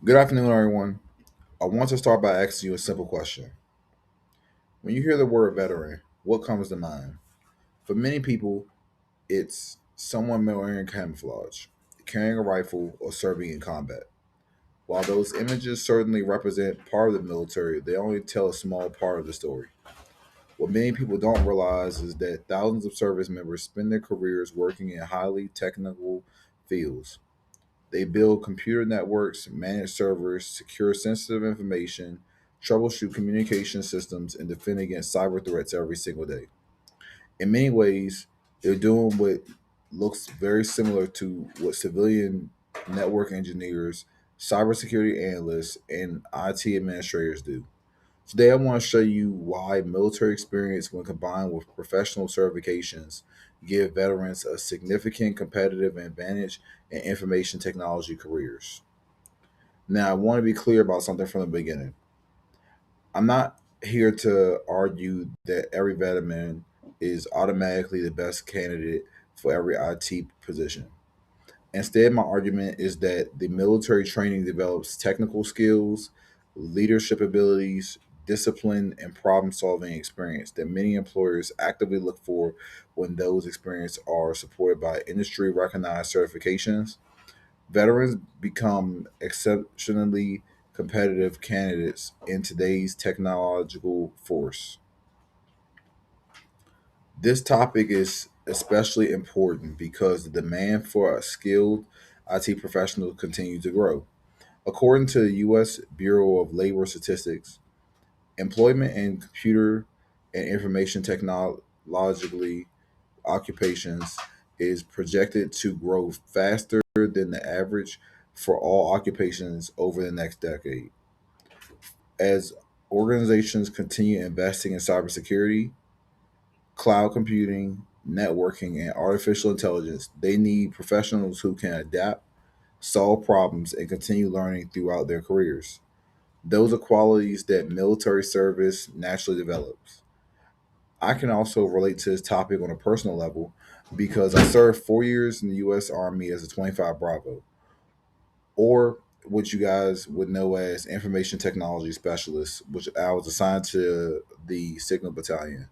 Good afternoon, everyone. I want to start by asking you a simple question. When you hear the word veteran, what comes to mind? For many people, it's someone wearing camouflage, carrying a rifle, or serving in combat. While those images certainly represent part of the military, they only tell a small part of the story. What many people don't realize is that thousands of service members spend their careers working in highly technical fields. They build computer networks, manage servers, secure sensitive information, troubleshoot communication systems, and defend against cyber threats every single day. In many ways, they're doing what looks very similar to what civilian network engineers, cybersecurity analysts, and IT administrators do. Today, I want to show you why military experience, when combined with professional certifications, give veterans a significant competitive advantage in information technology careers. Now, I want to be clear about something from the beginning. I'm not here to argue that every veteran is automatically the best candidate for every IT position. Instead, my argument is that the military training develops technical skills, leadership abilities, discipline, and problem solving experience that many employers actively look for when those experiences are supported by industry recognized certifications. Veterans become exceptionally competitive candidates in today's technological force. This topic is especially important because the demand for a skilled IT professional continues to grow. According to the U.S. Bureau of Labor Statistics, employment in computer and information technologically occupations is projected to grow faster than the average for all occupations over the next decade. As organizations continue investing in cybersecurity, cloud computing, networking, and artificial intelligence, they need professionals who can adapt, solve problems, and continue learning throughout their careers. Those are qualities that military service naturally develops. I can also relate to this topic on a personal level because I served 4 years in the U.S. Army as a 25 Bravo, or what you guys would know as information technology specialist, which I was assigned to the Signal Battalion.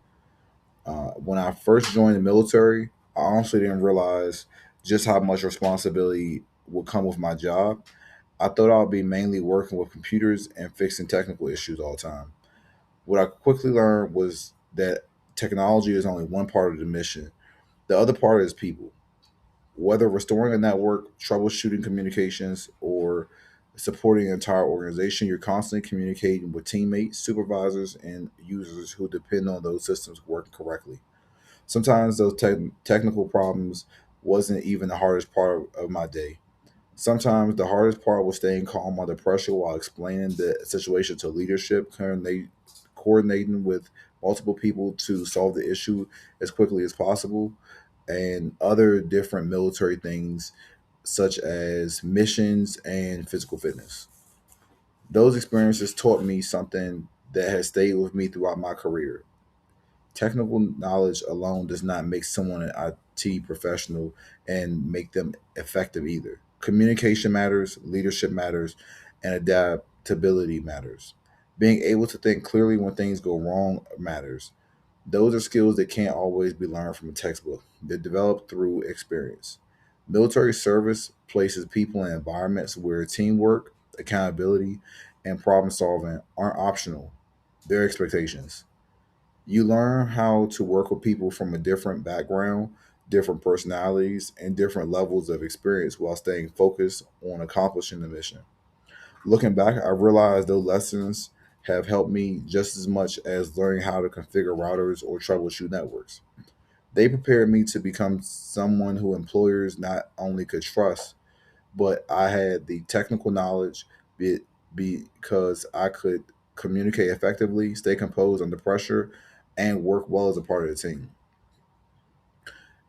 When I first joined the military, I honestly didn't realize just how much responsibility would come with my job. I thought I would be mainly working with computers and fixing technical issues all the time. What I quickly learned was that technology is only one part of the mission. The other part is people. Whether restoring a network, troubleshooting communications, or supporting an entire organization, you're constantly communicating with teammates, supervisors, and users who depend on those systems working correctly. Sometimes those technical problems wasn't even the hardest part of my day. Sometimes the hardest part was staying calm under pressure while explaining the situation to leadership, coordinating with multiple people to solve the issue as quickly as possible, and other different military things such as missions and physical fitness. Those experiences taught me something that has stayed with me throughout my career. Technical knowledge alone does not make someone an IT professional and make them effective either. Communication matters, leadership matters, and adaptability matters. Being able to think clearly when things go wrong matters. Those are skills that can't always be learned from a textbook. They're developed through experience. Military service places people in environments where teamwork, accountability, and problem solving aren't optional, they're expectations. You learn how to work with people from a different background, different personalities, and different levels of experience while staying focused on accomplishing the mission. Looking back, I realized those lessons have helped me just as much as learning how to configure routers or troubleshoot networks. They prepared me to become someone who employers not only could trust, but I had the technical knowledge be, because I could communicate effectively, stay composed under pressure, and work well as a part of the team.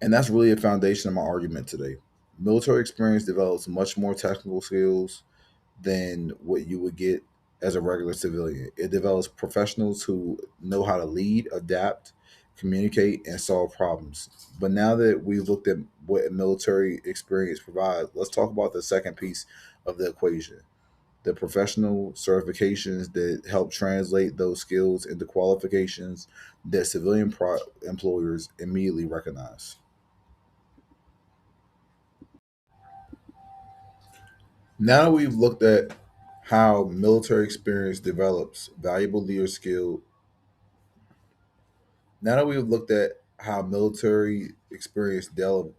And that's really a foundation of my argument today. Military experience develops much more technical skills than what you would get as a regular civilian. It develops professionals who know how to lead, adapt, communicate, and solve problems. But now that we've looked at what military experience provides, let's talk about the second piece of the equation: the professional certifications that help translate those skills into qualifications that employers immediately recognize. Now that we've looked at how military experience develops valuable leader skill, now that we've looked at how military experience develop,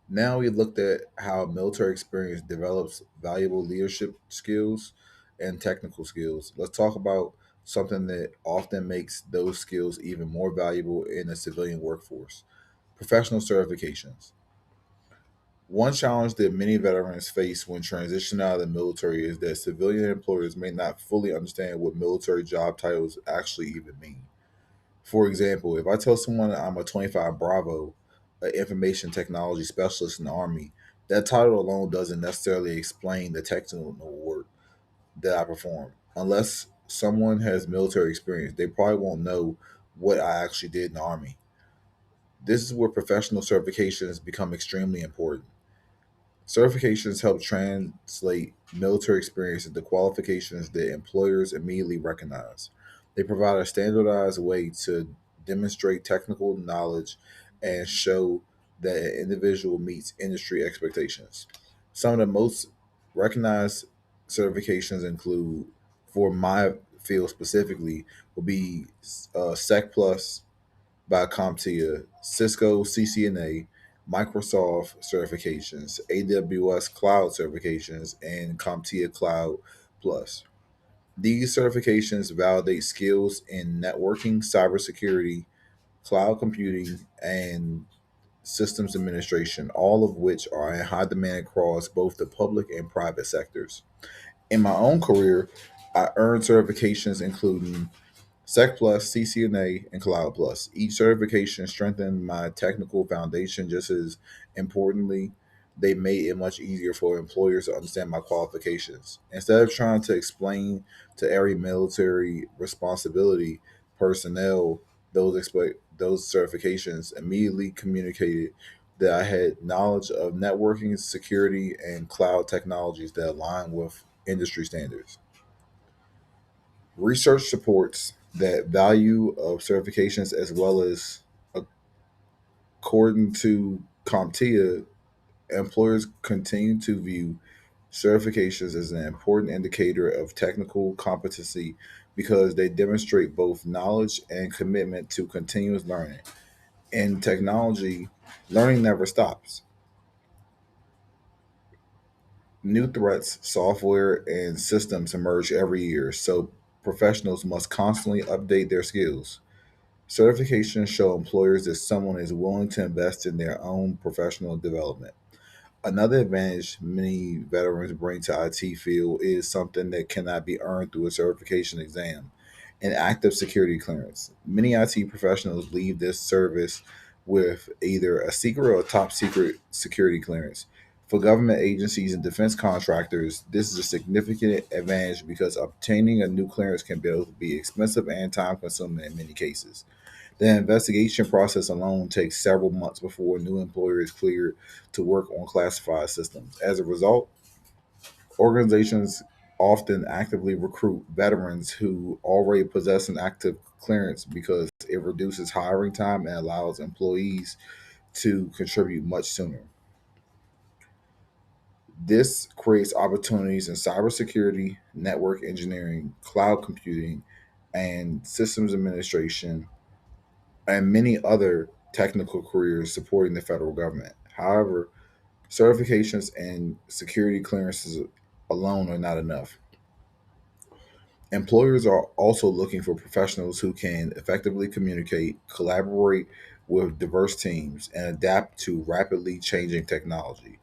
now we looked at how military experience develops valuable leadership skills and technical skills. Let's talk about something that often makes those skills even more valuable in a civilian workforce: professional certifications. One challenge that many veterans face when transitioning out of the military is that civilian employers may not fully understand what military job titles actually even mean. For example, if I tell someone that I'm a 25 Bravo, an information technology specialist in the Army, that title alone doesn't necessarily explain the technical work that I perform. Unless someone has military experience, they probably won't know what I actually did in the Army. This is where professional certifications become extremely important. Certifications help translate military experience into qualifications that employers immediately recognize. They provide a standardized way to demonstrate technical knowledge and show that an individual meets industry expectations. Some of the most recognized certifications include, for my field specifically, will be Sec Plus by CompTIA, Cisco CCNA, Microsoft certifications, AWS cloud certifications, and CompTIA Cloud Plus. These certifications validate skills in networking, cybersecurity, cloud computing, and systems administration, all of which are in high demand across both the public and private sectors. In my own career, I earned certifications including Sec Plus, CCNA, and Cloud Plus. Each certification strengthened my technical foundation just as importantly, they made it much easier for employers to understand my qualifications. Instead of trying to explain to every military responsibility personnel those certifications immediately communicated that I had knowledge of networking, security, and cloud technologies that align with industry standards. Research supports that value of certifications as well as, according to CompTIA, employers continue to view certifications as an important indicator of technical competency because they demonstrate both knowledge and commitment to continuous learning. In technology, learning never stops. New threats, software, and systems emerge every year, so professionals must constantly update their skills. Certifications show employers that someone is willing to invest in their own professional development. Another advantage many veterans bring to IT field is something that cannot be earned through a certification exam: an active security clearance. Many IT professionals leave this service with either a secret or a top secret security clearance. For government agencies and defense contractors, this is a significant advantage because obtaining a new clearance can both be expensive and time consuming in many cases. The investigation process alone takes several months before a new employer is cleared to work on classified systems. As a result, organizations often actively recruit veterans who already possess an active clearance because it reduces hiring time and allows employees to contribute much sooner. This creates opportunities in cybersecurity, network engineering, cloud computing, and systems administration, and many other technical careers supporting the federal government. However, certifications and security clearances alone are not enough. Employers are also looking for professionals who can effectively communicate, collaborate with diverse teams, and adapt to rapidly changing technology.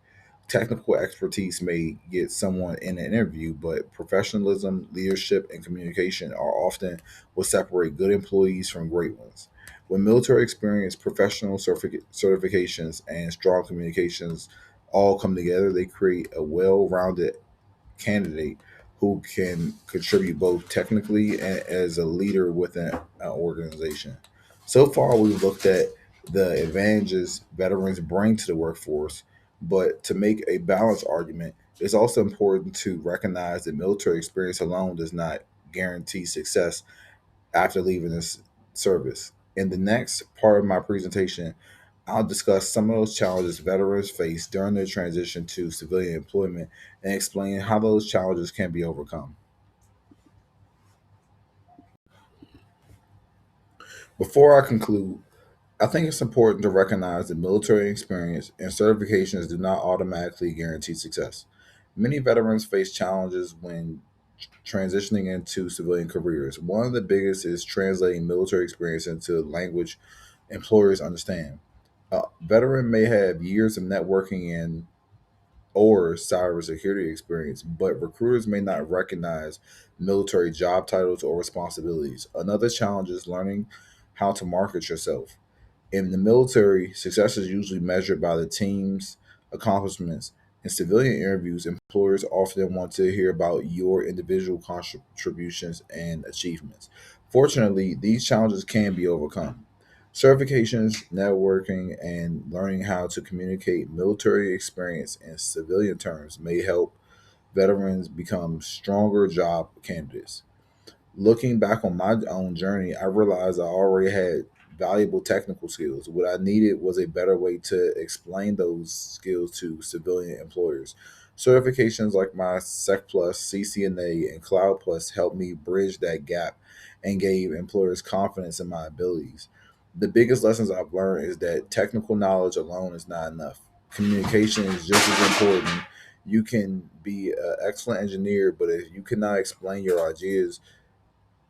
Technical expertise may get someone in an interview, but professionalism, leadership, and communication are often what separate good employees from great ones. When military experience, professional certifications, and strong communications all come together, they create a well rounded candidate who can contribute both technically and as a leader within an organization. So far, we've looked at the advantages veterans bring to the workforce, but to make a balanced argument, It's also important to recognize that military experience alone does not guarantee success after leaving this service. In the next part of my presentation, I'll discuss some of those challenges veterans face during their transition to civilian employment and explain how those challenges can be overcome. Before I conclude, I think it's important to recognize that military experience and certifications do not automatically guarantee success. Many veterans face challenges when transitioning into civilian careers. One of the biggest is translating military experience into language employers understand. A veteran may have years of networking and or cybersecurity experience, but recruiters may not recognize military job titles or responsibilities. Another challenge is learning how to market yourself. In the military, success is usually measured by the team's accomplishments. In civilian interviews, employers often want to hear about your individual contributions and achievements. Fortunately, these challenges can be overcome. Certifications, networking, and learning how to communicate military experience in civilian terms may help veterans become stronger job candidates. Looking back on my own journey, I realized I already had valuable technical skills. What I needed was a better way to explain those skills to civilian employers. Certifications like my Sec Plus, CCNA, and Cloud Plus helped me bridge that gap and gave employers confidence in my abilities. The biggest lessons I've learned is that technical knowledge alone is not enough. Communication is just as important. You can be an excellent engineer, but if you cannot explain your ideas,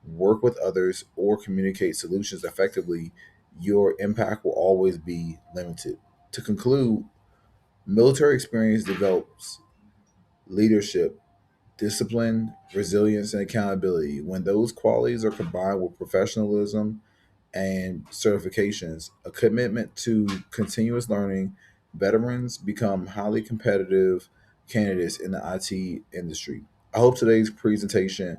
work with others, or communicate solutions effectively, your impact will always be limited. To conclude, military experience develops leadership, discipline, resilience, and accountability. When those qualities are combined with professionalism and certifications, a commitment to continuous learning, veterans become highly competitive candidates in the IT industry. I hope today's presentation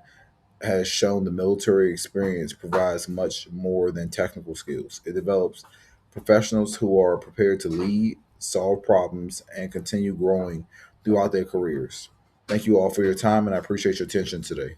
has shown the military experience provides much more than technical skills. It develops professionals who are prepared to lead, solve problems, and continue growing throughout their careers. Thank you all for your time, and I appreciate your attention today.